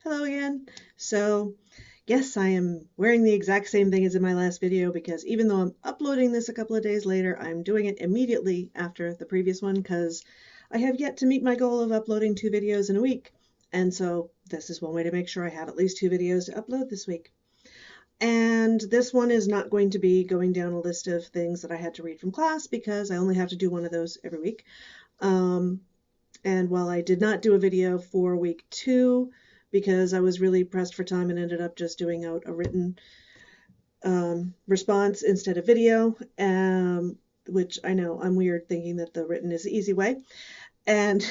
Hello again. So, yes, I am wearing the exact same thing as in my last video because even though I'm uploading this a couple of days later, I'm doing it immediately after the previous one because I have yet to meet my goal of uploading 2 videos in a week. And so this is one way to make sure I have at least 2 videos to upload this week. And this one is not going to be going down a list of things that I had to read from class because I only have to do one of those every week. And while I did not do a video for week 2, because I was really pressed for time and ended up just doing out a written response instead of video, which I know I'm weird thinking that the written is the easy way. And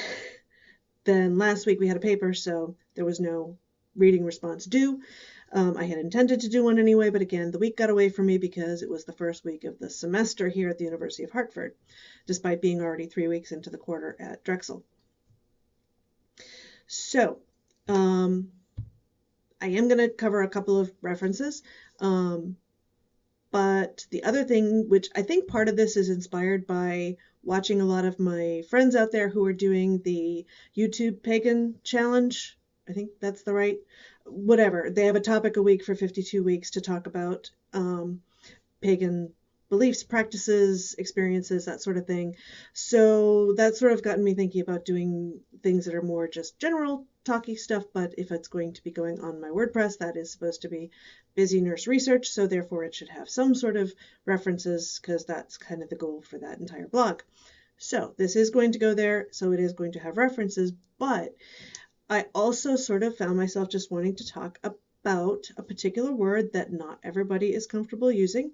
then last week we had a paper, so there was no reading response due. I had intended to do one anyway, but again, the week got away from me because it was the first week of the semester here at the University of Hartford, despite being already 3 weeks into the quarter at Drexel. So, I am going to cover a couple of references, but the other thing, which I think part of this is inspired by watching a lot of my friends out there who are doing the YouTube Pagan challenge. I think that's the right, whatever. They have a topic a week for 52 weeks to talk about pagan beliefs, practices, experiences, that sort of thing. So that's sort of gotten me thinking about doing things that are more just general talky stuff, but if it's going to be going on my WordPress, that is supposed to be busy nurse research, so therefore it should have some sort of references because that's kind of the goal for that entire blog. So this is going to go there, so it is going to have references, but I also sort of found myself just wanting to talk about a particular word that not everybody is comfortable using,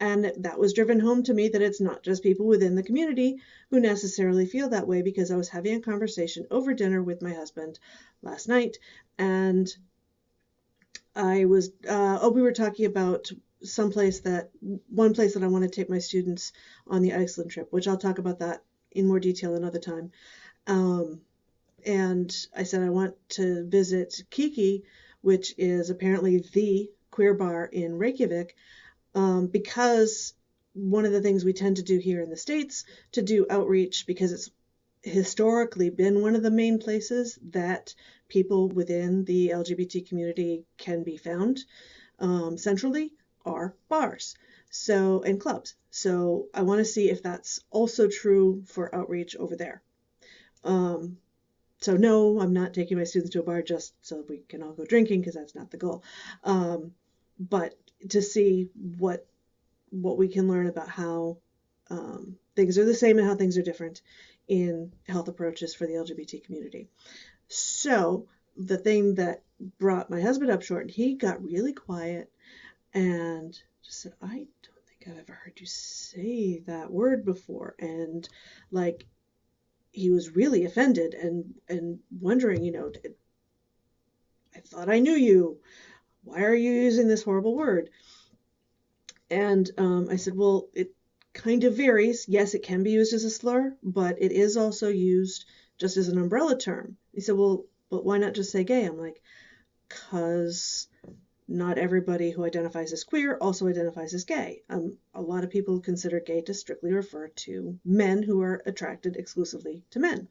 and that was driven home to me that it's not just people within the community who necessarily feel that way, because I was having a conversation over dinner with my husband last night, and I was we were talking about one place that I want to take my students on the Iceland trip, which I'll talk about that in more detail another time. And I said I want to visit Kiki, which is apparently the queer bar in Reykjavik, because one of the things we tend to do here in the States to do outreach, because it's historically been one of the main places that people within the LGBT community can be found centrally, are bars and clubs. So I want to see if that's also true for outreach over there. So no, I'm not taking my students to a bar just so we can all go drinking, because that's not the goal. But to see what we can learn about how things are the same and how things are different in health approaches for the LGBT community. So the thing that brought my husband up short, he got really quiet and just said, I don't think I've ever heard you say that word before. And like, he was really offended and wondering, I thought I knew you. Why are you using this horrible word? And I said, well, it kind of varies. Yes, it can be used as a slur, but it is also used just as an umbrella term. He said, well, but why not just say gay? I'm like, because not everybody who identifies as queer also identifies as gay. A lot of people consider gay to strictly refer to men who are attracted exclusively to men.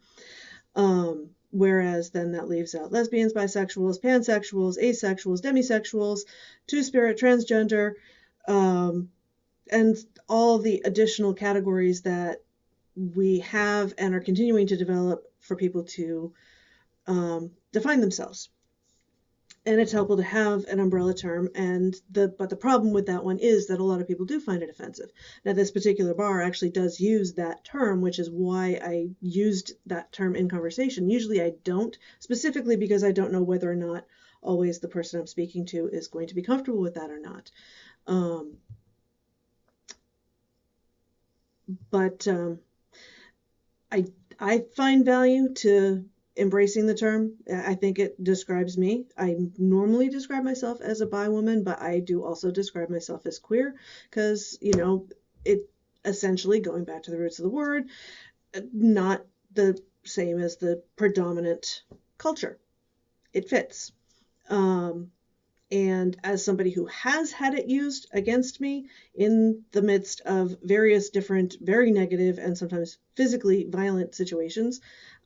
Whereas then that leaves out lesbians, bisexuals, pansexuals, asexuals, demisexuals, two-spirit, transgender, and all the additional categories that we have and are continuing to develop for people to define themselves. And it's helpful to have an umbrella term, but the problem with that one is that a lot of people do find it offensive. Now, this particular bar actually does use that term, which is why I used that term in conversation. Usually I don't, specifically because I don't know whether or not always the person I'm speaking to is going to be comfortable with that or not. But I find value to embracing the term. I think it describes me. I normally describe myself as a bi woman, but I do also describe myself as queer because, it essentially, going back to the roots of the word, not the same as the predominant culture. It fits. And as somebody who has had it used against me in the midst of various different, very negative and sometimes physically violent situations,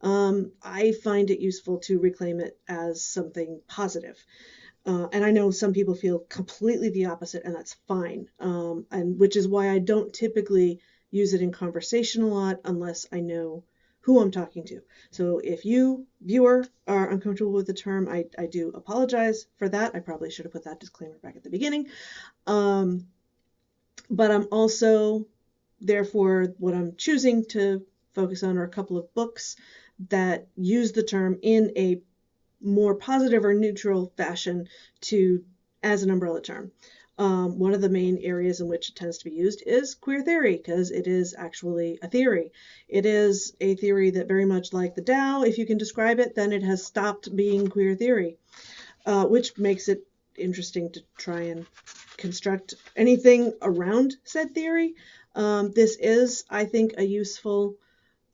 I find it useful to reclaim it as something positive. And I know some people feel completely the opposite, and that's fine. And which is why I don't typically use it in conversation a lot unless I know who I'm talking to. So if you, viewer, are uncomfortable with the term, I do apologize for that. I probably should have put that disclaimer back at the beginning. But I'm also, therefore, what I'm choosing to focus on are a couple of books that use the term in a more positive or neutral fashion to as an umbrella term. One of the main areas in which it tends to be used is queer theory, because it is actually a theory. It is a theory that, very much like the Tao, if you can describe it, then it has stopped being queer theory, which makes it interesting to try and construct anything around said theory. This is, I think, a useful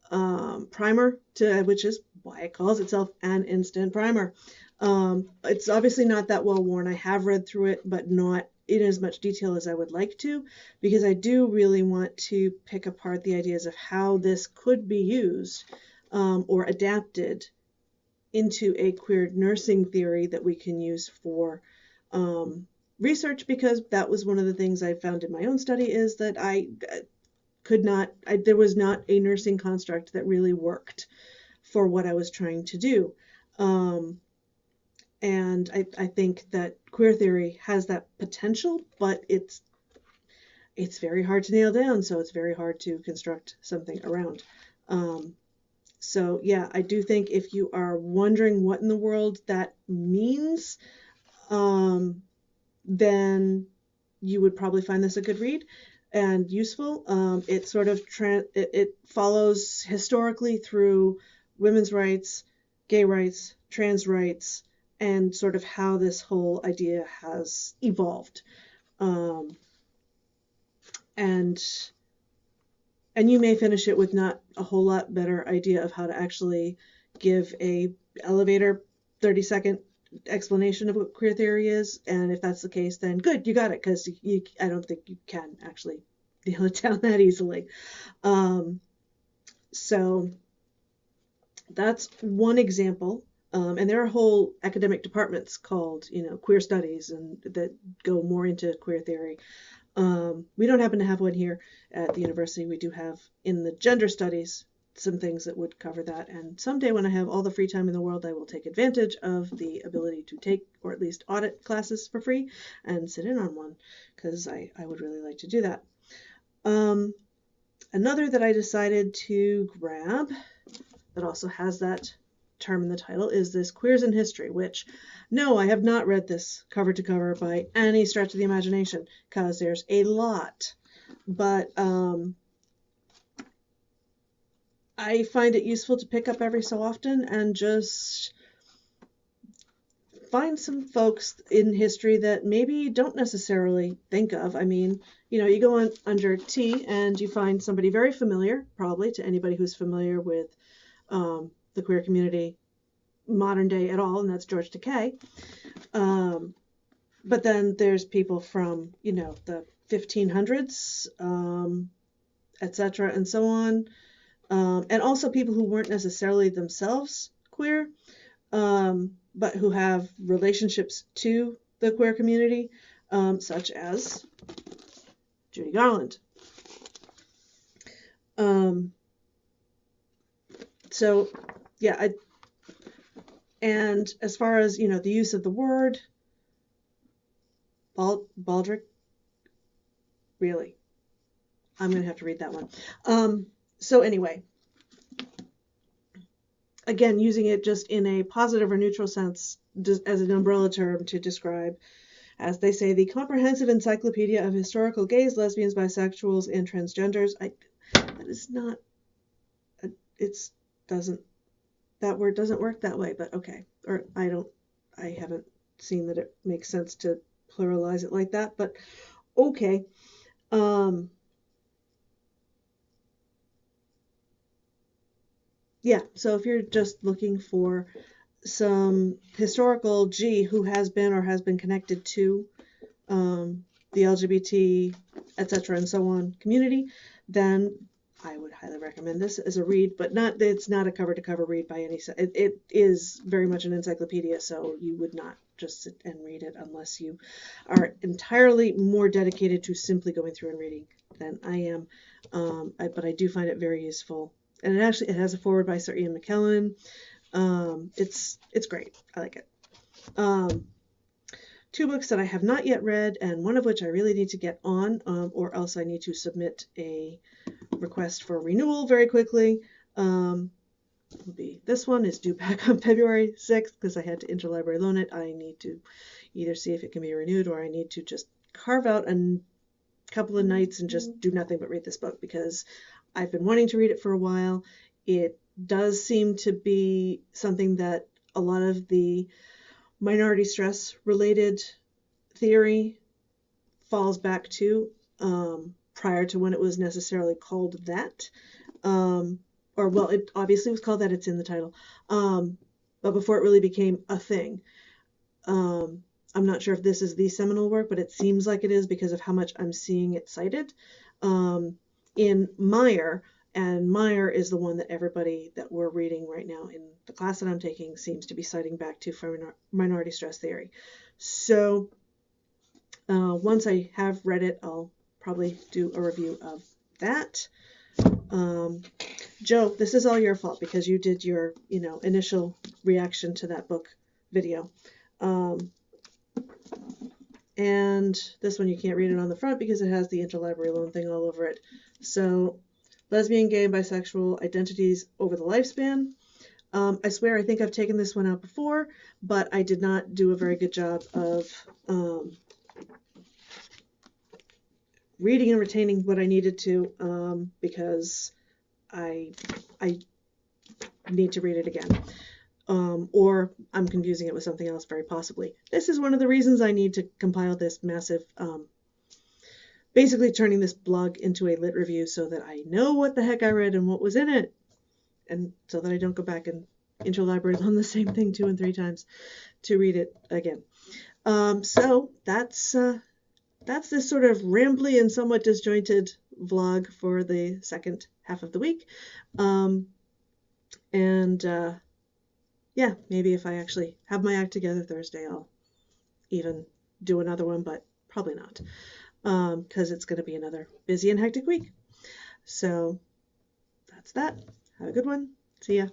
primer, which is why it calls itself an instant primer. It's obviously not that well worn. I have read through it, but not in as much detail as I would like to, because I do really want to pick apart the ideas of how this could be used or adapted into a queer nursing theory that we can use for research, because that was one of the things I found in my own study, is that there was not a nursing construct that really worked for what I was trying to do. And I think that queer theory has that potential, but it's very hard to nail down, so it's very hard to construct something around. So yeah, I do think if you are wondering what in the world that means, then you would probably find this a good read and useful. It sort of it follows historically through women's rights, gay rights, trans rights, and sort of how this whole idea has evolved. And you may finish it with not a whole lot better idea of how to actually give a elevator 30-second explanation of what queer theory is. And if that's the case, then good, you got it, because I don't think you can actually nail it down that easily. So that's one example. And there are whole academic departments called, queer studies, and that go more into queer theory. We don't happen to have one here at the university. We do have in the gender studies some things that would cover that. And someday, when I have all the free time in the world, I will take advantage of the ability to take, or at least audit, classes for free and sit in on one, because I would really like to do that. Another that I decided to grab that also has that term in the title is this Queers in History, which, no, I have not read this cover to cover by any stretch of the imagination, because there's a lot. But I find it useful to pick up every so often and just find some folks in history that maybe you don't necessarily think of. I mean, you go on under T and you find somebody very familiar, probably to anybody who's familiar with the queer community modern day at all, and that's George Takei. But then there's people from, the 1500s, etc., and so on. And also people who weren't necessarily themselves queer, but who have relationships to the queer community, such as Judy Garland. So, yeah, and as far as, the use of the word, baldric, really, I'm going to have to read that one. So anyway, again, using it just in a positive or neutral sense as an umbrella term to describe, as they say, the comprehensive encyclopedia of historical gays, lesbians, bisexuals, and transgenders. That is not, that word doesn't work that way, but okay. Or I haven't seen that it makes sense to pluralize it like that, but okay. Yeah, so if you're just looking for some historical who has been or has been connected to the LGBT, etc., and so on community, then I would highly recommend this as a read, but it's not a cover-to-cover read by any sense. It is very much an encyclopedia, so you would not just sit and read it unless you are entirely more dedicated to simply going through and reading than I am. But I do find it very useful. And it has a foreword by Sir Ian McKellen. It's great. I like it. Two books that I have not yet read, and one of which I really need to get on, or else I need to submit a request for renewal very quickly. This one is due back on February 6th because I had to interlibrary loan it. I need to either see if it can be renewed, or I need to just carve out a couple of nights and just do nothing but read this book, because I've been wanting to read it for a while. It does seem to be something that a lot of the minority stress related theory falls back to, prior to when it was necessarily called that. It obviously was called that, it's in the title. But before it really became a thing. I'm not sure if this is the seminal work, but it seems like it is because of how much I'm seeing it cited in Meyer. And Meyer is the one that everybody that we're reading right now in the class that I'm taking seems to be citing back to for minority stress theory. So once I have read it, I'll probably do a review of that. Joe, this is all your fault because you did your, initial reaction to that book video. And this one you can't read it on the front because it has the interlibrary loan thing all over it. So, lesbian, gay, and bisexual identities over the lifespan. I swear I think I've taken this one out before, but I did not do a very good job of reading and retaining what I needed to, because I need to read it again. Or I'm confusing it with something else very possibly. This is one of the reasons I need to compile this massive, basically turning this blog into a lit review so that I know what the heck I read and what was in it, and so that I don't go back and interlibrary loan the same thing 2 and 3 times to read it again. So that's this sort of rambly and somewhat disjointed vlog for the second half of the week. Yeah, maybe if I actually have my act together Thursday, I'll even do another one, but probably not, because it's going to be another busy and hectic week. So that's that. Have a good one. See ya.